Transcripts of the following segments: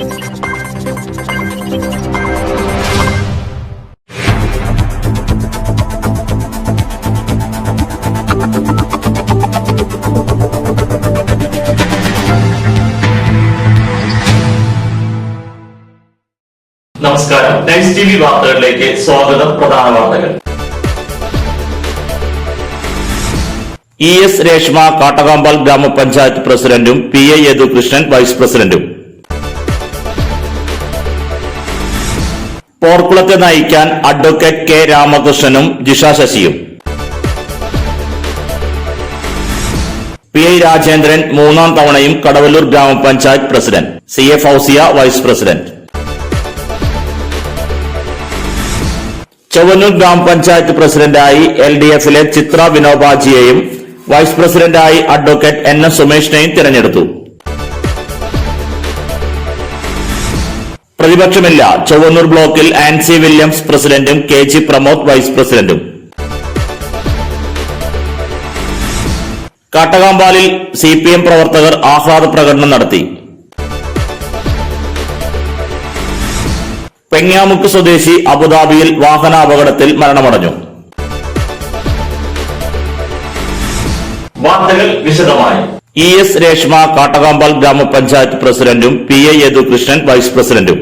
നമസ്കാരം. Nice TV വാർത്തകളിലേക്ക് സ്വാഗതം. പ്രധാന വാർത്തകൾ. ES രേഷ്മ കാട്ടകാമ്പാൽ ഗ്രാമപഞ്ചായത്ത് പ്രസിഡന്റും PI യദുകൃഷ്ണൻ വൈസ് പ്രസിഡന്റും. പോർക്കുളത്തെ നയിക്കാൻ അഡ്വക്കേറ്റ് K രാമകൃഷ്ണനും ജിഷ ശശിയും. PI രാജേന്ദ്രൻ മൂന്നാം തവണയും കടവല്ലൂർ ഗ്രാമപഞ്ചായത്ത് president. CA Fousiya vice president. Chowwannur grama panchayat പ്രസിഡന്റായി LDF-ലെ ചിത്ര വിനോബാജിയെയും വൈസ് പ്രസിഡന്റായി അഡ്വക്കേറ്റ് NS സുമേഷിനെയും തിരഞ്ഞെടുത്തു. പ്രതിപക്ഷമില്ല. ചൊവ്വന്നൂർ ബ്ലോക്കിൽ ആൻസി വില്യംസ് പ്രസിഡന്റും KG പ്രമോദ് വൈസ് പ്രസിഡന്റും. കാട്ടകാമ്പാലിൽ CPM പ്രവർത്തകർ ആഹ്ലാദ പ്രകടനം നടത്തി. പെങ്ങാമുക്ക് സ്വദേശി അബുദാബിയിൽ വാഹനാപകടത്തിൽ മരണമടഞ്ഞു. വാർത്തകൾ വിശദമായി. ES രേഷ്മ കാട്ടകാമ്പാൽ ഗ്രാമപഞ്ചായത്ത് പ്രസിഡന്റും PI യദുകൃഷ്ണൻ വൈസ് പ്രസിഡന്റും.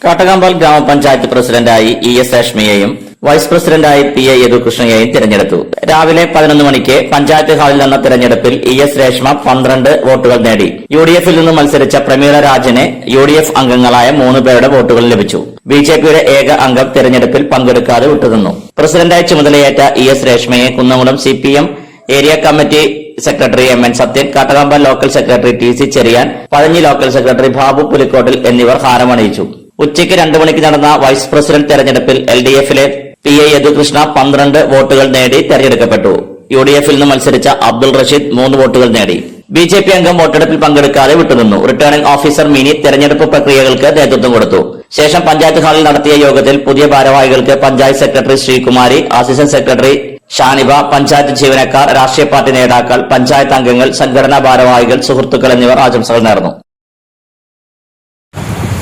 കാട്ടകാമ്പാൽ ഗ്രാമപഞ്ചായത്ത് പ്രസിഡന്റായി ES രേഷ്മയെയും വൈസ് പ്രസിഡന്റായി PI യദുകൃഷ്ണയെയും തിരഞ്ഞെടുത്തു. രാവിലെ 11 മണിക്ക് പഞ്ചായത്ത് ഹാളിൽ നടന്ന തിരഞ്ഞെടുപ്പിൽ ES രേഷ്മ 12 വോട്ടുകൾ നേടി. UDF-ൽ നിന്ന് മത്സരിച്ച പ്രമീള രാജന് UDF അംഗങ്ങളായ 3 പേരുടെ വോട്ടുകൾ ലഭിച്ചു. BJP-യുടെ ഏക അംഗം തിരഞ്ഞെടുപ്പിൽ പങ്കെടുക്കാതെ വിട്ടുനിന്നു. പ്രസിഡന്റായി ചുമതലയേറ്റ ES രേഷ്മയെ Kunnamkulam CPM area committee secretary MN Sathyan, Kattakampal local secretary TC Cherian, Pazhanji local secretary Babu Pulikkottil എന്നിവർ ഹാരമണിയിച്ചു. ഉച്ചയ്ക്ക് 2 മണിക്ക് നടന്ന വൈസ് പ്രസിഡന്റ് തെരഞ്ഞെടുപ്പിൽ LDF-ലെ PI യദുകൃഷ്ണ 12 വോട്ടുകൾ നേടി തെരഞ്ഞെടുക്കപ്പെട്ടു. UDF-ൽ നിന്ന് മത്സരിച്ച അബ്ദുൾ റഷീദ് 3 വോട്ടുകൾ നേടി. BJP അംഗം വോട്ടെടുപ്പിൽ പങ്കെടുക്കാതെ വിട്ടുനിന്നു. റിട്ടേണിംഗ് ഓഫീസർ മിനി തെരഞ്ഞെടുപ്പ് പ്രക്രിയകൾക്ക് നേതൃത്വം കൊടുത്തു. ശേഷം പഞ്ചായത്ത് ഹാളിൽ നടത്തിയ യോഗത്തിൽ പുതിയ ഭാരവാഹികൾക്ക് panchayat secretary Sreekumari, assistant secretary Shaniba, panchayat ജീവനക്കാർ, രാഷ്ട്രീയ പാർട്ടി നേതാക്കൾ, പഞ്ചായത്ത് അംഗങ്ങൾ, സംഘടനാ ഭാരവാഹികൾ, സുഹൃത്തുക്കൾ എന്നിവർ ആശംസകൾ നേർന്നു.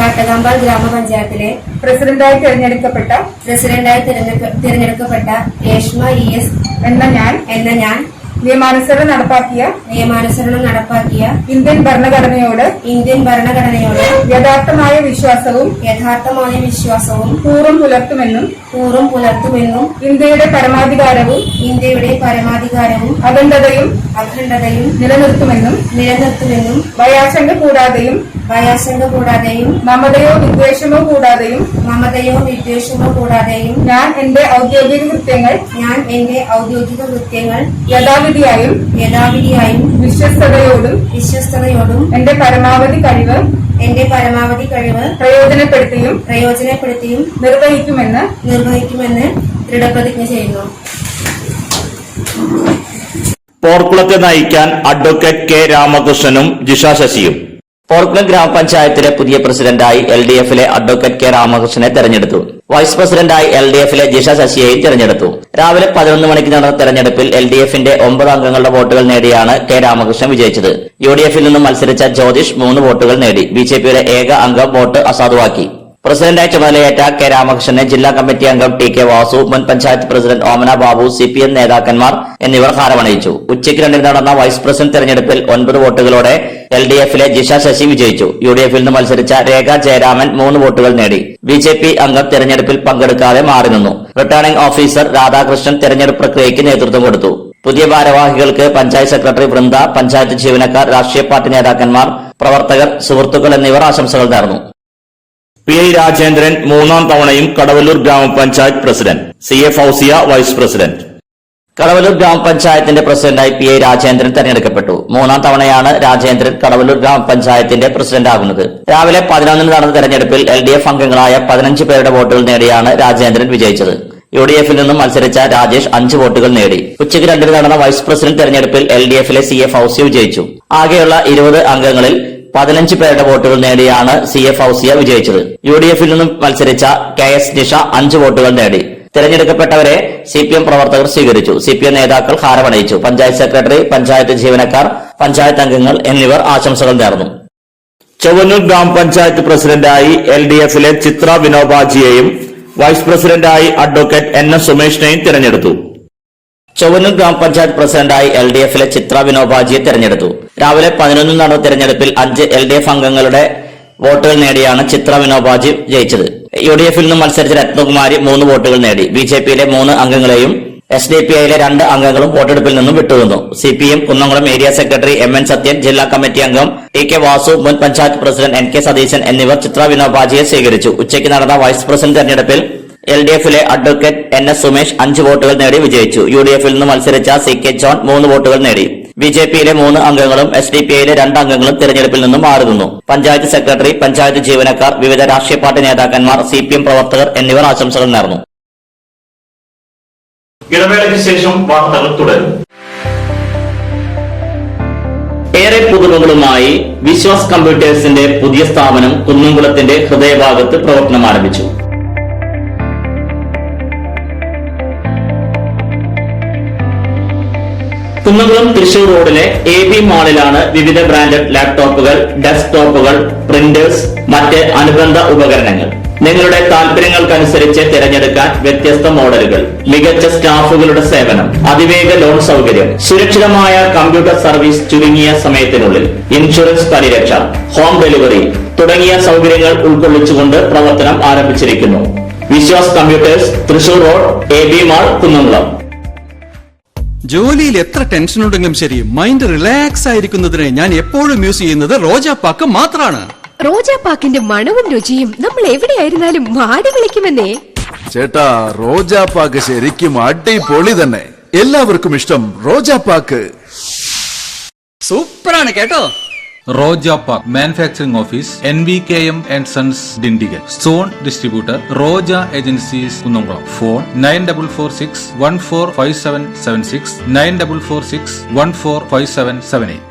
കാട്ടകാമ്പാൽ ഗ്രാമപഞ്ചായത്തിലെ പ്രസിഡന്റായി തിരഞ്ഞെടുക്കപ്പെട്ട രേഷ്മ ES എന്ന ഞാൻ നിയമാനുസരണം നടപ്പാക്കിയ ഇന്ത്യൻ ഭരണഘടനയോട് യഥാർത്ഥമായ വിശ്വാസവും കൂറും പുലർത്തുമെന്നും ഇന്ത്യയുടെ പരമാധികാരവും അഖണ്ഡതയും നിലനിർത്തുമെന്നും ഭയാശങ്ക കൂടാതെയും മമതയോ വിദ്വേഷമോ കൂടാതെയും ഞാൻ എന്റെ ഔദ്യോഗിക കൃത്യങ്ങൾ യഥാവിധിയായും വിശ്വസ്തയോടും എന്റെ പരമാവധി കഴിവ് പ്രയോജനപ്പെടുത്തിയും നിർവഹിക്കുമെന്ന് ദൃഢപ്രതിജ്ഞ ചെയ്യുന്നു. പോർക്കുളത്തെ നയിക്കാൻ അഡ്വക്കേറ്റ് K രാമകൃഷ്ണനും ജിഷ ശശിയും. പോർക്കുളം ഗ്രാമപഞ്ചായത്തിലെ പുതിയ പ്രസിഡന്റായി LDF-ലെ അഡ്വക്കേറ്റ് K രാമകൃഷ്ണനെ തെരഞ്ഞെടുത്തു. വൈസ് പ്രസിഡന്റായി LDF-ലെ ജിഷ ശശിയെയും തെരഞ്ഞെടുത്തു. രാവിലെ 11 മണിക്ക് നടന്ന തെരഞ്ഞെടുപ്പിൽ LDF-ന്റെ 9 അംഗങ്ങളുടെ വോട്ടുകൾ നേടിയാണ് K രാമകൃഷ്ണൻ വിജയിച്ചത്. UDF-ൽ നിന്നും മത്സരിച്ച ജ്യോതിഷ് 3 വോട്ടുകൾ നേടി. BJP-യുടെ ഏക അംഗം വോട്ട് അസാധുവാക്കി. പ്രസിഡന്റായി ചുമതലയേറ്റ K രാമകൃഷ്ണനെ ജില്ലാ കമ്മിറ്റി അംഗം TK വാസു, മുൻ പഞ്ചായത്ത് പ്രസിഡന്റ് ഓമന ബാബു, CPM നേതാക്കന്മാർ എന്നിവർ ഹാരമണിയിച്ചു. ഉച്ചയ്ക്ക് 2 നടന്ന വൈസ് പ്രസിഡന്റ് തെരഞ്ഞെടുപ്പിൽ 9 വോട്ടുകളോടെ LDF-ലെ ജിഷ ശശി വിജയിച്ചു. UDF-ൽ നിന്ന് മത്സരിച്ച രേഖ ജയരാമൻ 3 വോട്ടുകൾ നേടി. BJP അംഗം തെരഞ്ഞെടുപ്പിൽ പങ്കെടുക്കാതെ മാറി നിന്നു. റിട്ടേണിംഗ് ഓഫീസർ രാധാകൃഷ്ണൻ തെരഞ്ഞെടുപ്പ് പ്രക്രിയയ്ക്ക് നേതൃത്വം കൊടുത്തു. പുതിയ ഭാരവാഹികൾക്ക് പഞ്ചായത്ത് സെക്രട്ടറി വൃന്ദ, പഞ്ചായത്ത് ജീവനക്കാർ, രാഷ്ട്രീയ പാർട്ടി നേതാക്കന്മാർ, പ്രവർത്തകർ, സുഹൃത്തുക്കൾ എന്നിവർ ആശംസകൾ നേർന്നു. PI രാജേന്ദ്രൻ മൂന്നാം തവണയും കടവല്ലൂർ ഗ്രാമപഞ്ചായത്ത് president. CA Fousiya vice president. Kadavallur ഗ്രാമപഞ്ചായത്തിന്റെ പ്രസിഡന്റായി PI രാജേന്ദ്രൻ തെരഞ്ഞെടുക്കപ്പെട്ടു. 3ാം തവണയാണ് രാജേന്ദ്രൻ കടവല്ലൂർ ഗ്രാമപഞ്ചായത്തിന്റെ പ്രസിഡന്റാകുന്നത്. രാവിലെ 11 നടന്ന തെരഞ്ഞെടുപ്പിൽ LDF അംഗങ്ങളായ 15 പേരുടെ വോട്ടുകൾ നേടിയാണ് രാജേന്ദ്രൻ വിജയിച്ചത്. UDF-ൽ നിന്നും മത്സരിച്ച രാജേഷ് 5 വോട്ടുകൾ നേടി. ഉച്ചയ്ക്ക് 2 നടന്ന വൈസ് പ്രസിഡന്റ് തെരഞ്ഞെടുപ്പിൽ LDF-ലെ CA ഫൗസിയ വിജയിച്ചു. ആകെയുള്ള 20 അംഗങ്ങളിൽ 15 പേരുടെ വോട്ടുകൾ നേടിയാണ് CA ഫൗസിയ വിജയിച്ചത്. UDF-ൽ നിന്നും മത്സരിച്ച KS നിഷ 5 വോട്ടുകൾ നേടി. തെരഞ്ഞെടുക്കപ്പെട്ടവരെ CPM പ്രവർത്തകർ സ്വീകരിച്ചു. CPM നേതാക്കൾ ഹാരമണിയിച്ചു. പഞ്ചായത്ത് സെക്രട്ടറി, പഞ്ചായത്ത് ജീവനക്കാർ, പഞ്ചായത്ത് അംഗങ്ങൾ എന്നിവർ ആശംസകൾ നേർന്നു. ചൊവ്വന്നൂർ ഗ്രാമപഞ്ചായത്ത് പ്രസിഡന്റായി LDF-ലെ ചിത്ര വിനോബാജിയെയും വൈസ് പ്രസിഡന്റായി അഡ്വക്കേറ്റ് NS സുമേഷിനെയും തിരഞ്ഞെടുത്തു. ചൊവ്വന്നൂർ ഗ്രാമപഞ്ചായത്ത് പ്രസിഡന്റായി LDF-ലെ ചിത്ര വിനോബാജിയെ തിരഞ്ഞെടുത്തു. രാവിലെ 11 നടന്ന തിരഞ്ഞെടുപ്പിൽ 5 LDF അംഗങ്ങളുടെ വോട്ടുകൾ നേടിയാണ് ചിത്ര വിനോബാജി ജയിച്ചത്. UDF-ൽ നിന്നും മത്സരിച്ച രത്നകുമാരി 3 വോട്ടുകൾ നേടി. BJP-യിലെ 3 അംഗങ്ങളെയും SDPI-യിലെ 2 അംഗങ്ങളും വോട്ടെടുപ്പിൽ നിന്നും വിട്ടുനിന്നു. CPM Kunnamkulam area secretary MN Sathyan, ജില്ലാ കമ്മിറ്റി അംഗം TK വാസു, മുൻ പഞ്ചായത്ത് പ്രസിഡന്റ് NK സതീശൻ എന്നിവർ ചിത്ര വിനോബാജിയെ സ്വീകരിച്ചു. ഉച്ചയ്ക്ക് നടന്ന വൈസ് പ്രസിഡന്റ് തെരഞ്ഞെടുപ്പിൽ LDF-ലെ അഡ്വക്കേറ്റ് NS സുമേഷ് 5 വോട്ടുകൾ നേടി വിജയിച്ചു. UDF-ൽ നിന്ന് മത്സരിച്ച CK ജോൺ 3 വോട്ടുകൾ നേടി. BJP-യിലെ 3 അംഗങ്ങളും SDPI-യിലെ 2 അംഗങ്ങളും തിരഞ്ഞെടുപ്പിൽ നിന്നും മാറി നിന്നു. പഞ്ചായത്ത് സെക്രട്ടറി, പഞ്ചായത്ത് ജീവനക്കാർ, വിവിധ രാഷ്ട്രീയ പാർട്ടി നേതാക്കന്മാർ, CPM പ്രവർത്തകർ എന്നിവർ ആശംസകൾ നേർന്നു. ഇടവേളയ്ക്ക് ശേഷം വാർത്തകൾ തുടരും. ഏറെ പുതുമകളുമായി വിശ്വാസ് കമ്പ്യൂട്ടേഴ്സിന്റെ പുതിയ സ്ഥാപനം കുന്നംകുളത്തിന്റെ ഹൃദയഭാഗത്ത് പ്രവർത്തനം ആരംഭിച്ചു. കുന്നംകുളം തൃശൂർ റോഡിലെ AB മാളിലാണ് വിവിധ ബ്രാൻഡഡ് ലാപ്ടോപ്പുകൾ, ഡെസ്ക്ടോപ്പുകൾ, പ്രിന്റേഴ്സ്, മറ്റ് അനുബന്ധ ഉപകരണങ്ങൾ. നിങ്ങളുടെ താൽപര്യങ്ങൾക്കനുസരിച്ച് തിരഞ്ഞെടുക്കാൻ വ്യത്യസ്ത മോഡലുകൾ, മികച്ച സ്റ്റാഫുകളുടെ സേവനം, അതിവേഗ ലോൺ സൗകര്യം, സുരക്ഷിതമായ കമ്പ്യൂട്ടർ സർവീസ് ചുരുങ്ങിയ സമയത്തിനുള്ളിൽ, ഇൻഷുറൻസ് പരിരക്ഷ, ഹോം ഡെലിവറി തുടങ്ങിയ സൗകര്യങ്ങൾ ഉൾക്കൊള്ളിച്ചുകൊണ്ട് പ്രവർത്തനം ആരംഭിച്ചിരിക്കുന്നു. Vishwas computers, Thrissur road, AB mall, Kunnamkulam. ജോലിയിൽ എത്ര ടെൻഷൻ ഉണ്ടെങ്കിലും ശരി, മൈൻഡ് റിലാക്സ് ആയിരിക്കുന്നതിന് ഞാൻ എപ്പോഴും യൂസ് ചെയ്യുന്നത് റോജാപ്പാക്ക് മാത്രമാണ്. റോജാപ്പാക്കിന്റെ മണവും രുചിയും നമ്മൾ എവിടെയായിരുന്നാലും മാടി വിളിക്കുമെന്നേ. ചേട്ടാ, റോജാപ്പാക്ക് ശരിക്കും അടിപൊളി തന്നെ. എല്ലാവർക്കും ഇഷ്ടം റോജാപ്പാക്ക്. സൂപ്പറാണ് കേട്ടോ. Roja Manufacturing Office, NVKM and Sons, Dindigal. Zone Distributor, Roja Agencies, Kunnamkulam. Phone 9446 145776 9446 145778.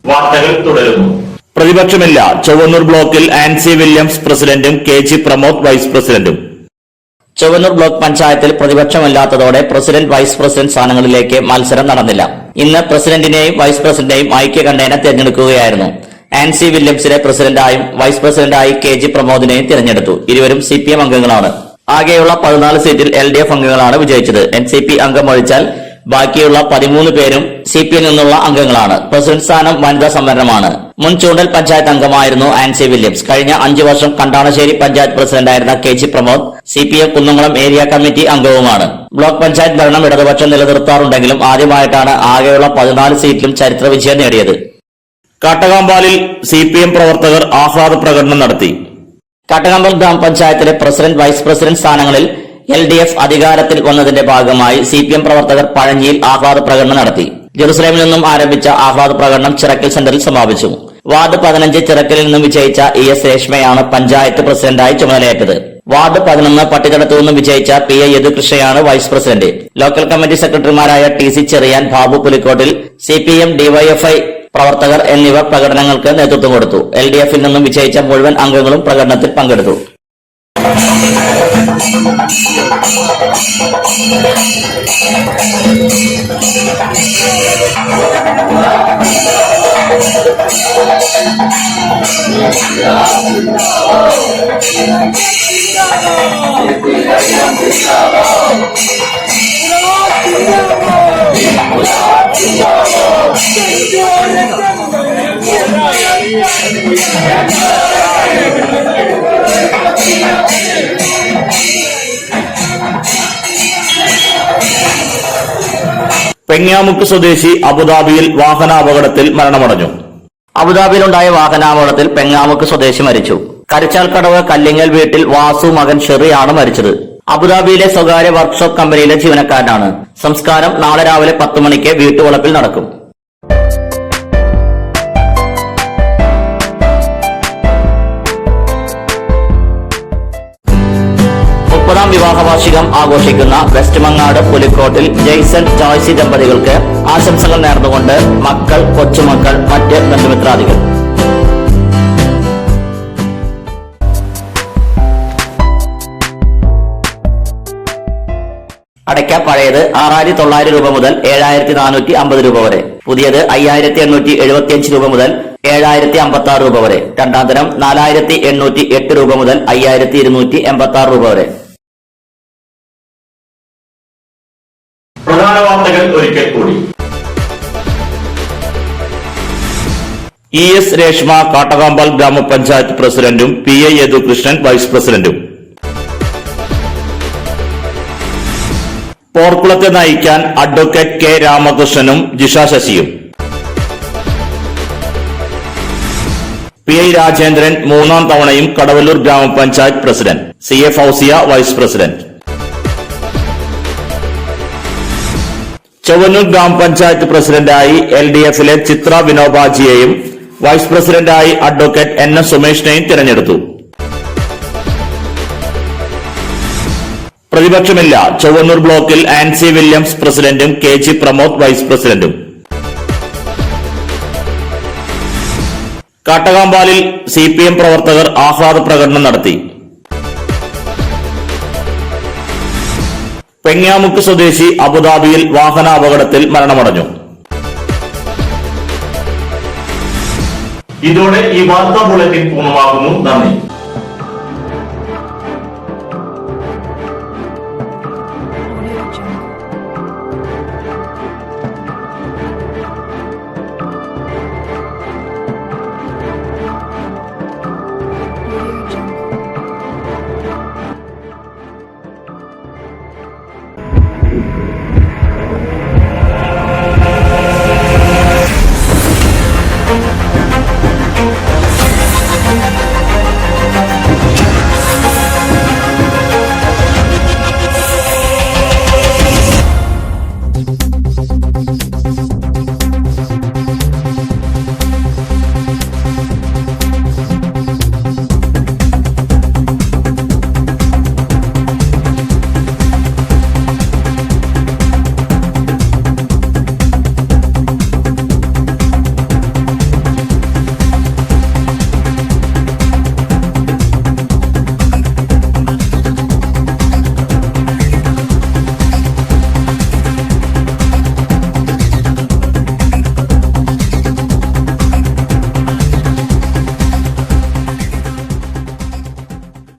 വാർത്തകൾ തുടരുന്നു. പ്രതിപക്ഷമില്ല. ചൊവ്വന്നൂർ ബ്ലോക്കിൽ ആൻസി വില്യംസ് പ്രസിഡന്റും KG പ്രമോദ് വൈസ് പ്രസിഡന്റും. ചൊവ്വന്നൂർ ബ്ലോക്ക് പഞ്ചായത്തിൽ പ്രതിപക്ഷമില്ലാത്തതോടെ പ്രസിഡന്റ്, വൈസ് പ്രസിഡന്റ് സ്ഥാനങ്ങളിലേക്ക് മത്സരം നടന്നില്ല. ഇന്ന് പ്രസിഡന്റിനെയും വൈസ് പ്രസിഡന്റിനെയും ഐക്യകണ്ഠേന തിരഞ്ഞെടുക്കുകയായിരുന്നു. ആൻസി വില്യംസിനെ പ്രസിഡന്റായും വൈസ് പ്രസിഡന്റായി KG പ്രമോദിനെയും തിരഞ്ഞെടുത്തു. ഇരുവരും CPM അംഗങ്ങളാണ്. ആകെയുള്ള 14 സീറ്റിൽ LDF അംഗങ്ങളാണ് വിജയിച്ചത്. NCP അംഗം ഒഴിച്ചാൽ ബാക്കിയുള്ള 13 പേരും CPM നിന്നുള്ള അംഗങ്ങളാണ്. പ്രസിഡന്റ് സ്ഥാനം വനിതാ സംവരണമാണ്. മുൻ ചൂണ്ടൽ പഞ്ചായത്ത് അംഗമായിരുന്നു ആൻസി വില്യംസ്. കഴിഞ്ഞ 5 വർഷം കണ്ടാണശ്ശേരി പഞ്ചായത്ത് പ്രസിഡന്റായിരുന്ന KG Pramod CPM Kunnamkulam area committee അംഗവുമാണ്. ബ്ലോക്ക് പഞ്ചായത്ത് ഭരണം ഇടതുപക്ഷം നിലനിർത്താറുണ്ടെങ്കിലും ആദ്യമായിട്ടാണ് ആകെയുള്ള 14 സീറ്റിലും ചരിത്ര വിജയം നേടിയത്. കാട്ടകാമ്പാലിൽ CPM പ്രവർത്തകർ ആഹ്ലാദ പ്രകടനം നടത്തി. കാട്ടകമ്പൽ ഗ്രാമപഞ്ചായത്തിലെ പ്രസിഡന്റ്, വൈസ് പ്രസിഡന്റ് സ്ഥാനങ്ങളിൽ LDF അധികാരത്തിൽ വന്നതിന്റെ ഭാഗമായി CPM പ്രവർത്തകർ പഴഞ്ഞിയിൽ ആഹ്ലാദ പ്രകടനം നടത്തി. ജെറുസലേമിൽ നിന്നും ആരംഭിച്ച ആഹ്ലാദ പ്രകടനം ചിറക്കൽ സെന്ററിൽ സമാപിച്ചു. വാർഡ് 15 ചിറക്കലിൽ നിന്നും വിജയിച്ച ES രേഷ്മയാണ് പഞ്ചായത്ത് പ്രസിഡന്റായി ചുമതലയേറ്റത്. വാർഡ് 11 പട്ടികടത്തു നിന്നും വിജയിച്ച PA യദുകൃഷ്ണയാണ് വൈസ് പ്രസിഡന്റ്. ലോക്കൽ കമ്മിറ്റി സെക്രട്ടറിമാരായ TC Cherian, Babu Pulikkottil, CPM, DYFI പ്രവർത്തകർ എന്നിവർ പ്രകടനങ്ങൾക്ക് നേതൃത്വം കൊടുത്തു. LDF-ൽ നിന്നും വിജയിച്ച മുഴുവൻ അംഗങ്ങളും പ്രകടനത്തിൽ പങ്കെടുത്തു. പെങ്ങാമുക്ക് സ്വദേശി അബുദാബിയിൽ വാഹനാപകടത്തിൽ മരണമടഞ്ഞു. അബുദാബിയിലുണ്ടായ വാഹനാപകടത്തിൽ പെങ്ങാമുക്ക് സ്വദേശി മരിച്ചു. കരിച്ചാൽക്കടവ് കല്ലിങ്ങൽ വീട്ടിൽ വാസു മകൻ ഷെറിയാണ് മരിച്ചത്. അബുദാബിയിലെ സ്വകാര്യ വർക്ക്ഷോപ്പ് കമ്പനിയിലെ ജീവനക്കാരനാണ്. സംസ്കാരം നാളെ രാവിലെ 10 മണിക്ക് വീട്ടുവളപ്പിൽ നടക്കും. ാം വിവാഹ വാർഷികം ആഘോഷിക്കുന്ന വെസ്റ്റ് മങ്ങാട് പുലിക്കോട്ടിൽ ജെയ്സൺ ജോയ്സി ദമ്പതികൾക്ക് ആശംസകൾ നേർന്നുകൊണ്ട് മക്കൾ, കൊച്ചുമക്കൾ, മറ്റ് ബന്ധുമിത്രാദികൾ. അടയ്ക്ക പഴയത് 6,900 രൂപ മുതൽ 7,450 രൂപ വരെ, പുതിയത് 5,875 രൂപ മുതൽ 7,056 രൂപ വരെ, രണ്ടാം തരം 4,808 രൂപ മുതൽ 5,286 രൂപ വരെ. പ്രധാന വാർത്തകൾ ഒരിക്കൽ കൂടി. ES രേഷ്മ കാട്ടകാമ്പാൽ ഗ്രാമപഞ്ചായത്ത് പ്രസിഡന്റും PA യദുകൃഷ്ണൻ വൈസ് പ്രസിഡന്റും. പോർക്കുളത്തെ നയിക്കാൻ അഡ്വക്കേറ്റ് K രാമകൃഷ്ണനും ജിഷ ശശിയും. PI രാജേന്ദ്രൻ 3ാം തവണയും കടവല്ലൂർ ഗ്രാമപഞ്ചായത്ത് president. CA Fousiya vice president. Chowwannur grama panchayat പ്രസിഡന്റായി LDFിലെ ചിത്ര വിനോബാജിയെയും വൈസ് പ്രസിഡന്റായി അഡ്വക്കേറ്റ് NS സുമേഷിനെയും തിരഞ്ഞെടുത്തു. പ്രതിപക്ഷമില്ല. ചൊവ്വന്നൂർ ബ്ലോക്കിൽ ആൻസി വില്യംസ് പ്രസിഡന്റും KG പ്രമോദ് വൈസ് പ്രസിഡന്റും. കാട്ടകാമ്പാലിൽ CPM പ്രവർത്തകർ ആഹ്ലാദ പ്രകടനം നടത്തി. പെങ്ങാമുക്ക് സ്വദേശി അബുദാബിയിൽ വാഹനാപകടത്തിൽ മരണമടഞ്ഞു. ഇതോടെ ഈ വാർത്താ ബുള്ളറ്റിൻ പൂർണ്ണമാകുന്നു. നന്ദി.